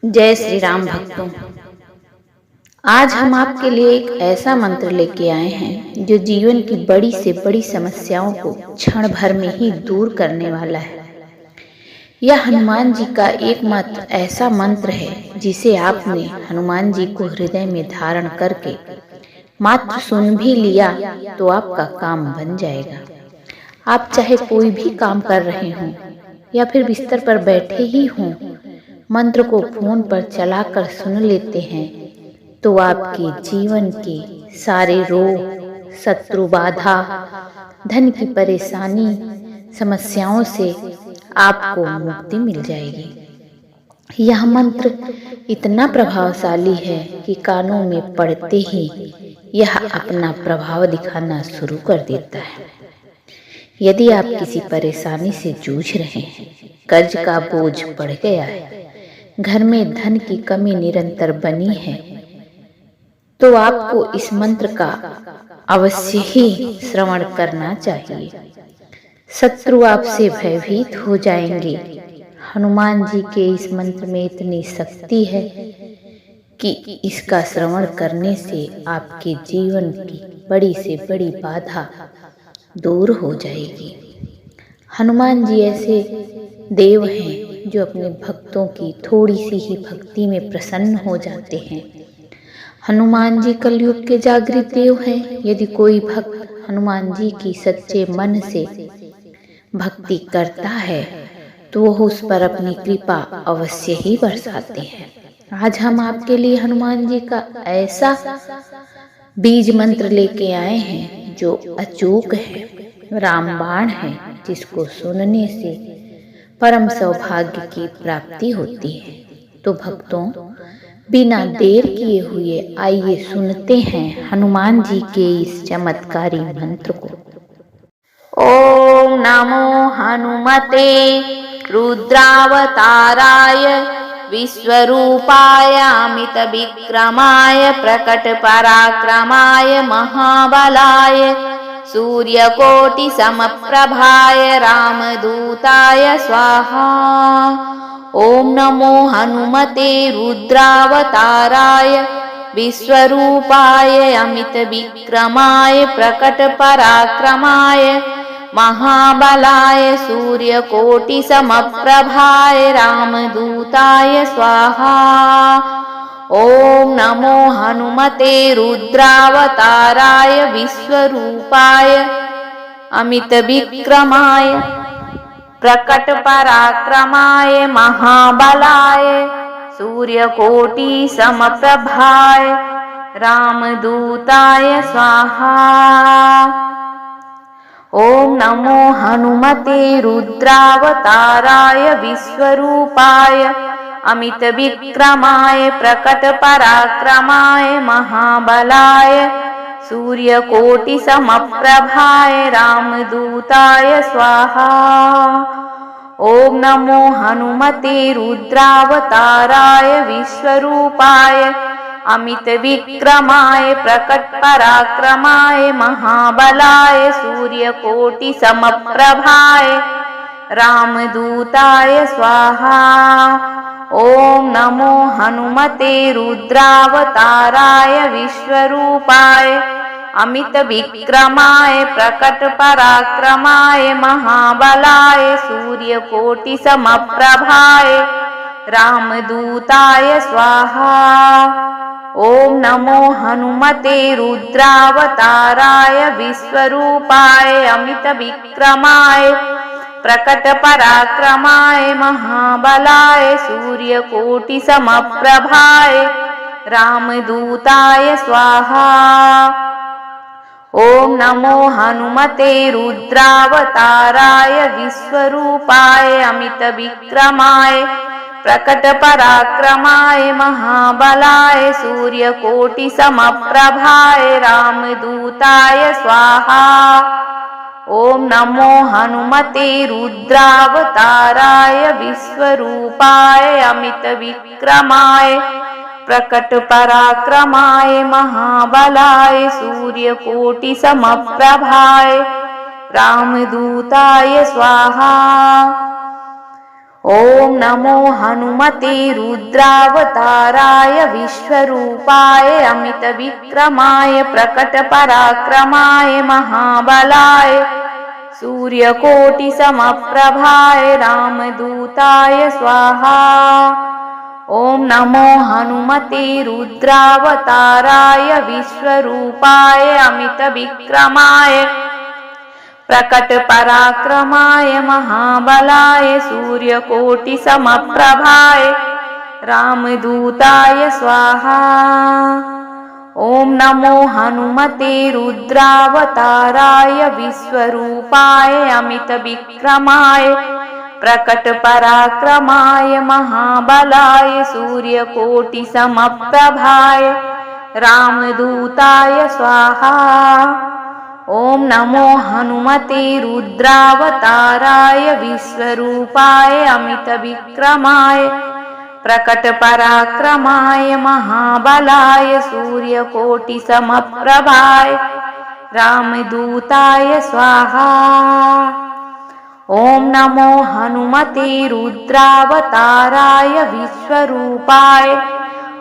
जय श्री राम भक्तों। आज हम आपके लिए एक ऐसा मंत्र लेके आए हैं जो जीवन की बड़ी से बड़ी समस्याओं को क्षण भर में ही दूर करने वाला है। यह हनुमान जी का एकमात्र ऐसा मंत्र है जिसे आपने हनुमान जी को हृदय में धारण करके मात्र सुन भी लिया तो आपका काम बन जाएगा। आप चाहे कोई भी काम कर रहे हों या फिर बिस्तर पर बैठे ही हों, मंत्र को फोन पर चलाकर सुन लेते हैं तो आपके जीवन के सारे रोग, शत्रु बाधा, धन की परेशानी, समस्याओं से आपको मुक्ति मिल जाएगी। यह मंत्र इतना प्रभावशाली है कि कानों में पड़ते ही यह अपना प्रभाव दिखाना शुरू कर देता है। यदि आप किसी परेशानी से जूझ रहे हैं, कर्ज का बोझ बढ़ गया है, घर में धन की कमी निरंतर बनी है, तो आपको इस मंत्र का अवश्य ही श्रवण करना चाहिए। शत्रु आपसे भयभीत हो जाएंगे। हनुमान जी के इस मंत्र में इतनी शक्ति है कि इसका श्रवण करने से आपके जीवन की बड़ी से बड़ी बाधा दूर हो जाएगी। हनुमान जी ऐसे देव हैं जो अपने भक्तों की थोड़ी सी ही भक्ति में प्रसन्न हो जाते हैं। हनुमान जी कलयुग के जागृत देव हैं। यदि कोई भक्त हनुमान जी की सच्चे मन से भक्ति करता है तो वह उस पर अपनी कृपा अवश्य ही बरसाते हैं। आज हम आपके लिए हनुमान जी का ऐसा बीज मंत्र लेके आए हैं जो अचूक है, रामबाण है, जिसको सुनने से परम सौभाग्य की प्राप्ति होती है। तो भक्तों, बिना देर किए हुए आइए सुनते हैं हनुमान जी के इस चमत्कारी मंत्र को। ओम नमो हनुमते रुद्रावताराय विश्वरूपाय अमित विक्रमाय प्रकट पराक्रमाय महाबलाय सूर्यकोटि समप्रभाय रामदूताय स्वाहा। ओम नमो हनुमते रुद्रावताराय विश्वरूपाय अमित विक्रमाय प्रकट पराक्रमाय महाबलाय सूर्यकोटि समप्रभाय रामदूताय स्वाहा। ओम नमो हनुमते रुद्रावताराय विश्वरूपाय अमित विक्रमाय प्रकट पराक्रमाय महाबलाय सूर्यकोटि समप्रभाय रामदूताय स्वाहा। ओम नमो हनुमते रुद्रावताराय विश्वरूपाय अमित विक्रमाय प्रकट पराक्रमाय महाबलाय सूर्यकोटि समप्रभाय रामदूताय स्वाहा। ओम नमो हनुमते रुद्रावताराय विश्वरूपाय अमित विक्रमाय प्रकट पराक्रमाय महाबलाय सूर्यकोटि समप्रभाय रामदूताय स्वाहा। ओम नमो हनुमते रुद्रावताराय विश्वरूपाय अमित विक्रमाय प्रकट पराक्रमाय महाबलाय सूर्यकोटि समप्रभाय रामदूताय स्वाहा। ओम नमो हनुमते रुद्रावताराय विश्वरूपाय अमित विक्रमाय प्रकट पराक्रमाय महाबलाय सूर्यकोटि समप्रभाय रामदूताय स्वाहा। ओम नमो हनुमते रुद्रावताराय विश्वरूपाय अमित विक्रमाय प्रकट पराक्रमाय महाबलाय सूर्यकोटि समप्रभाय रामदूताय स्वाहा। ओम नमो हनुमते रुद्रावताराय विश्वरूपाय अमित विक्रमाय प्रकट पराक्रमाय महाबलाय सूर्यकोटि समप्रभाय रामदूताय स्वाहा। ॐ नमो हनुमते रुद्रावताराय विश्वरूपाय अमितविक्रमाय प्रकटपराक्रमाय महाबलाय सूर्यकोटिसमप्रभाय रामदूताय स्वाहा। ॐ नमो हनुमते रुद्रावताराय विश्वरूपाय अमितविक्रमाय प्रकटपराक्रमाय महाबलाय सूर्यकोटिसमप्रभाय रामदूताय स्वाहा। ॐ नमो हनुमते रुद्रावताराय विश्वरूपाय अमितविक्रमाय प्रकटपराक्रमाय महाबलाय सूर्यकोटिसमप्रभाय रामदूताय स्वाहा। ॐ नमो हनुमते रुद्रावताराय विश्वरूपाय अमितविक्रमाय प्रकटपराक्रमाय महाबलाय सूर्यकोटिसमप्रभाय रामदूताय स्वाहा। ॐ नमो हनुमते रुद्रावताराय विश्वरूपाय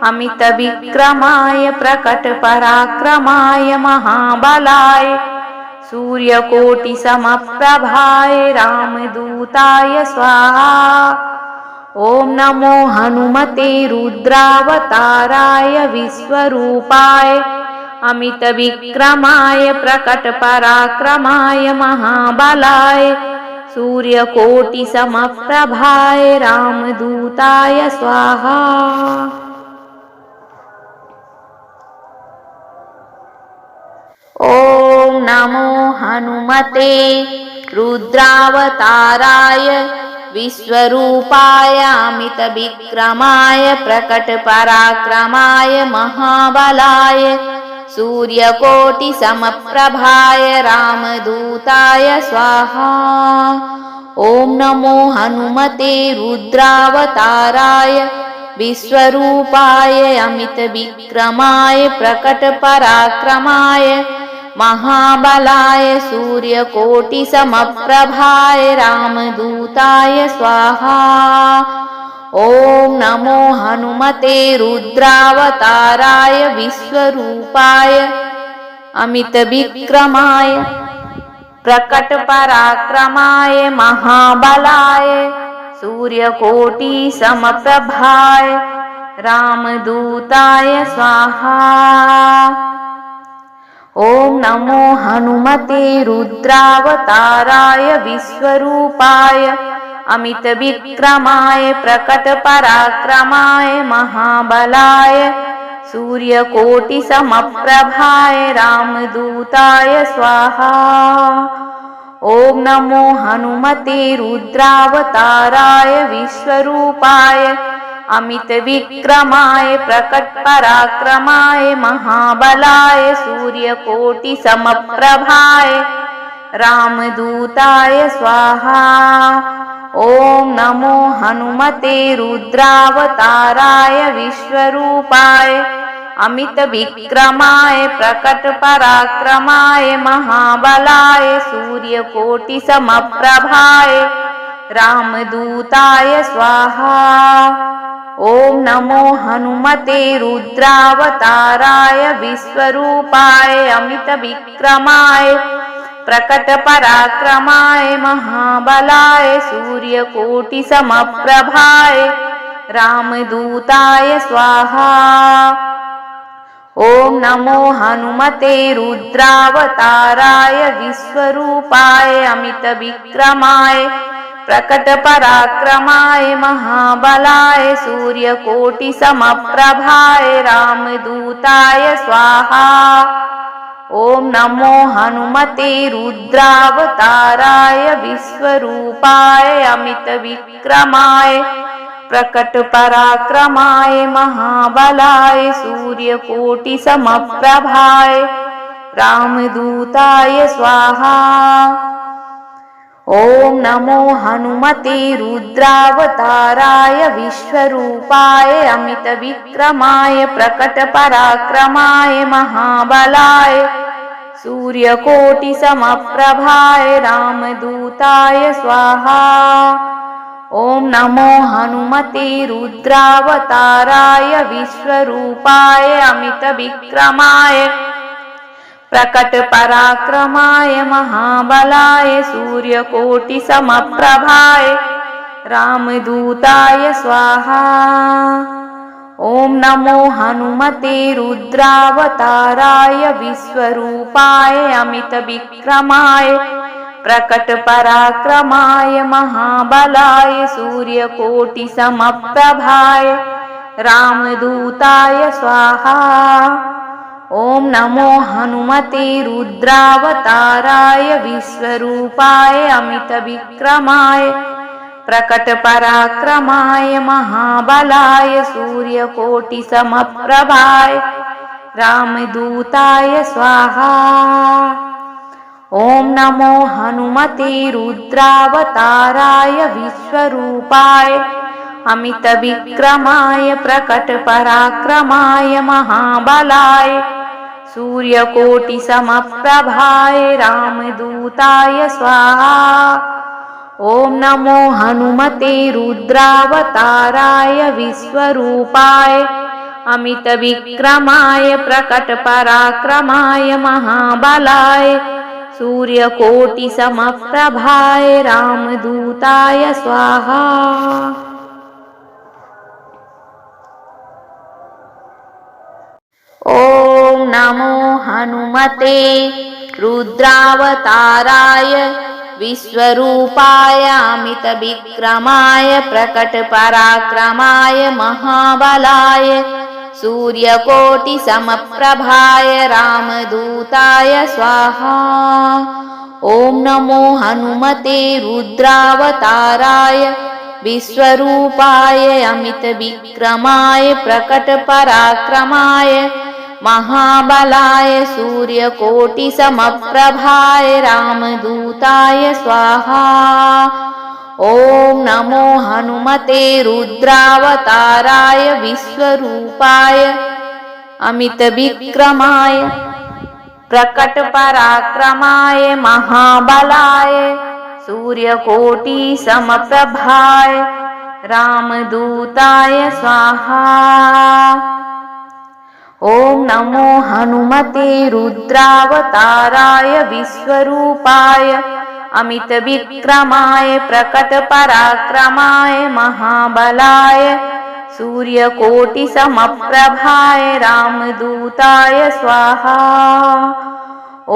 अमितविक्रमाय प्रकटपराक्रमाय महाबलाय सूर्यकोटिसमप्रभाय रामदूताय स्वाहा। ॐ नमो हनुमते रुद्रावताराय विश्वरूपाय अमितविक्रमाय प्रकटपराक्रमाय महाबलाय सूर्यकोटिसमप्रभाय रामदूताय स्वाहा। ॐ नमो हनुमते रुद्रावताराय विश्वरूपाय अमितविक्रमाय प्रकटपराक्रमाय महाबलाय सूर्यकोटिसमप्रभाय रामदूताय स्वाहा। ॐ नमो हनुमते रुद्रावताराय विश्वरूपाय अमितविक्रमाय प्रकटपराक्रमाय महाबलाय सूर्यकोटिसमप्रभाय रामदूताय स्वाहा। ॐ नमो हनुमते रुद्रावताराय विश्वरूपाय अमितविक्रमाय प्रकटपराक्रमाय महाबलाय सूर्यकोटिसमप्रभाय रामदूताय स्वाहा। ॐ नमो हनुमते रुद्रावताराय विश्वरूपाय अमितविक्रमाय प्रकटपराक्रमाय महाबलाय सूर्यकोटिसमप्रभाय रामदूताय स्वाहा। ॐ नमो हनुमते रुद्रावताराय विश्वरूपाय अमितविक्रमाय प्रकटपराक्रमाय महाबलाय सूर्यकोटिसमप्रभाय रामदूताय स्वाहा। ॐ नमो हनुमते रुद्रावताराय विश्वरूपाय अमितविक्रमाय प्रकटपराक्रमाय महाबलाय सूर्यकोटिसमप्रभाय रामदूताय स्वाहा। ॐ नमो हनुमते रुद्रावताराय विश्वरूपाय अमितविक्रमाय प्रकटपराक्रमाय महाबलाय सूर्यकोटिसमप्रभाय रामदूताय स्वाहा। ॐ नमो हनुमते रुद्रावताराय विश्वरूपाय अमितविक्रमाय प्रकटपराक्रमाय महाबलाय सूर्यकोटिसमप्रभाय रामदूताय स्वाहा। ॐ नमो हनुमते रुद्रावताराय विश्वरूपाय अमितविक्रमाय प्रकटपराक्रमाय महाबलाय सूर्यकोटिसमप्रभाय रामदूताय स्वाहा। ॐ नमो हनुमते रुद्रावताराय विश्वरूपाय अमितविक्रमाय प्रकटपराक्रमाय महाबलाय सूर्यकोटिसमप्रभाय रामदूताय स्वाहा। ओम नमो हनुमते रुद्रावताराय विश्वरूपाय अमितविक्रमाय प्रकट पराक्रमाय महाबलाय सूर्यकोटिसमप्रभाय रामदूताय स्वाहा। ओम नमो हनुमते रुद्रावताराय विश्वरूपाय अमितविक्रमाय प्रकट पराक्रमाय महाबलाय सूर्यकोटिसमप्रभाय रामदूताय स्वाहा। ओम नमो हनुमते रुद्रावताराय विश्वरूपाय अमितविक्रमाय प्रकट पराक्रमाय महाबलाय सूर्यकोटिसमप्रभाय रामदूताय स्वाहा। ओम नमो हनुमते रुद्रावताराय विश्वरूपाय अमितविक्रमाय प्रकट पराक्रमाय महाबलाय सूर्यकोटिसमप्रभाय रामदूताय स्वाहा। ओम नमो हनुमते रुद्रावताराय विश्वरूपाय अमितविक्रमाय प्रकट पराक्रमाय महाबलाय सूर्यकोटिसमप्रभाय रामदूताय स्वाहा। ओम नमो हनुमते रुद्रावताराय विश्वरूपाय अमितविक्रमाय प्रकट पराक्रमाय महाबलाय सूर्यकोटिसमप्रभाय रामदूताय स्वाहा। ओम नमो हनुमते रुद्रावताराय विश्वरूपाय अमितविक्रमाय प्रकट पराक्रमाय महाबलाय सूर्यकोटिसमप्रभाय रामदूताय स्वाहा। ओम नमो हनुमते रुद्रावताराय विश्वरूपाय अमितविक्रमाय प्रकट पराक्रमाय महाबलाय सूर्यकोटिसमप्रभाय रामदूताय स्वाहा। ओम नमो हनुमते रुद्रावताराय विश्वरूपाय अमितविक्रमाय प्रकट पराक्रमाय महाबलाय सूर्यकोटिसमप्रभाय रामदूताय स्वाहा।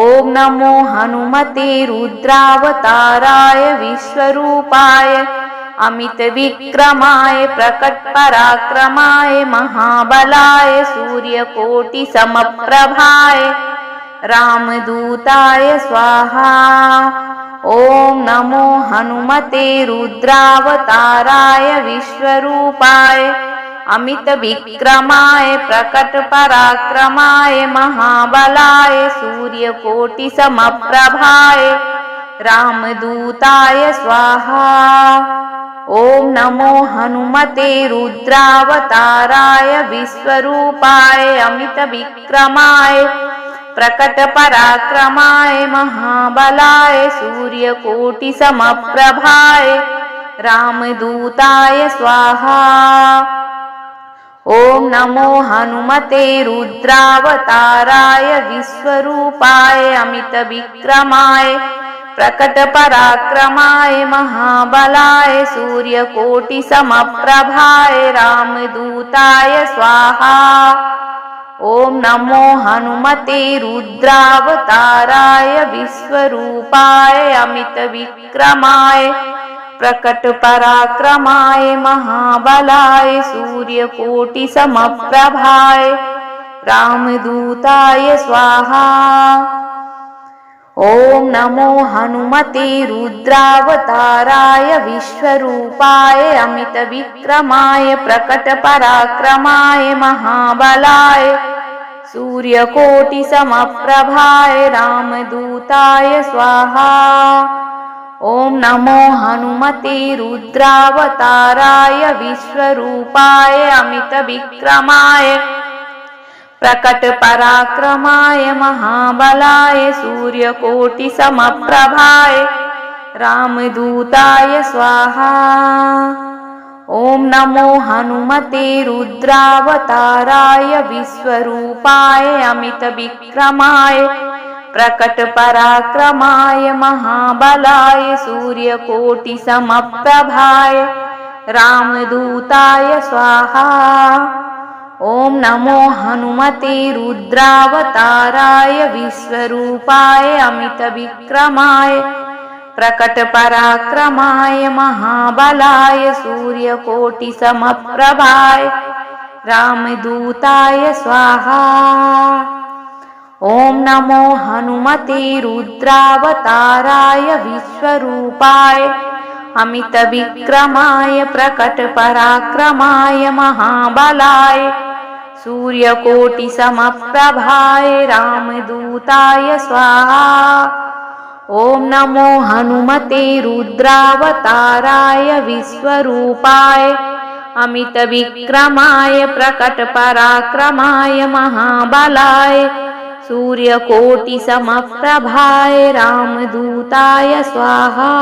ओम नमो हनुमते रुद्रावताराय विश्वरूपाय अमितविक्रमाय प्रकट पराक्रमाय महाबलाय सूर्यकोटिसमप्रभाय रामदूताय स्वाहा। ओम नमो हनुमते रुद्रावताराय विश्वरूपाय अमितविक्रमाय प्रकट पराक्रमाय महाबलाय सूर्यकोटिसमप्रभाय रामदूताय स्वाहा। ओम नमो हनुमते रुद्रावताराय विश्वरूपाय अमितविक्रमाय प्रकट पराक्रमाय महाबलाय सूर्यकोटिसमप्रभाय रामदूताय स्वाहा। ओम नमो हनुमते रुद्रावताराय विश्वरूपाय अमितविक्रमाय प्रकट पराक्रमाय महाबलाय सूर्यकोटिसमप्रभाय रामदूताय स्वाहा। ओम नमो हनुमते रुद्रावताराय विश्वरूपाय अमितविक्रमाय प्रकट पराक्रमाय महाबलाय सूर्यकोटिसमप्रभाय रामदूताय स्वाहा। ओम नमो हनुमते रुद्रावताराय विश्वरूपाय अमितविक्रमाय प्रकट पराक्रमाय महाबलाय सूर्यकोटिसमप्रभाय रामदूताय स्वाहा। ओम नमो हनुमते रुद्रावताराय विश्वरूपाय अमितविक्रमाय प्रकट पराक्रमाय महाबलाय सूर्यकोटिसमप्रभाय रामदूताय स्वाहा। ॐ नमो हनुमते रुद्रावताराय विश्वरूपाय अमितविक्रमाय प्रकटपराक्रमाय महाबलाय सूर्यकोटिसमप्रभाय रामदूताय स्वाहा। ॐ नमो हनुमते रुद्रावताराय विश्वरूपाय अमितविक्रमाय प्रकटपराक्रमाय महाबलाय सूर्यकोटिसमप्रभाय रामदूताय स्वाहा। ॐ नमो हनुमते रुद्रावताराय विश्वरूपाय अमितविक्रमाय प्रकटपराक्रमाय महाबलाय सूर्यकोटिसमप्रभाय रामदूताय स्वाहा। ॐ नमो हनुमते रुद्रावताराय विश्वरूपाय अमितविक्रमाय प्रकटपराक्रमाय महाबलाय सूर्यकोटिसमप्रभाय रामदूताय स्वाहा।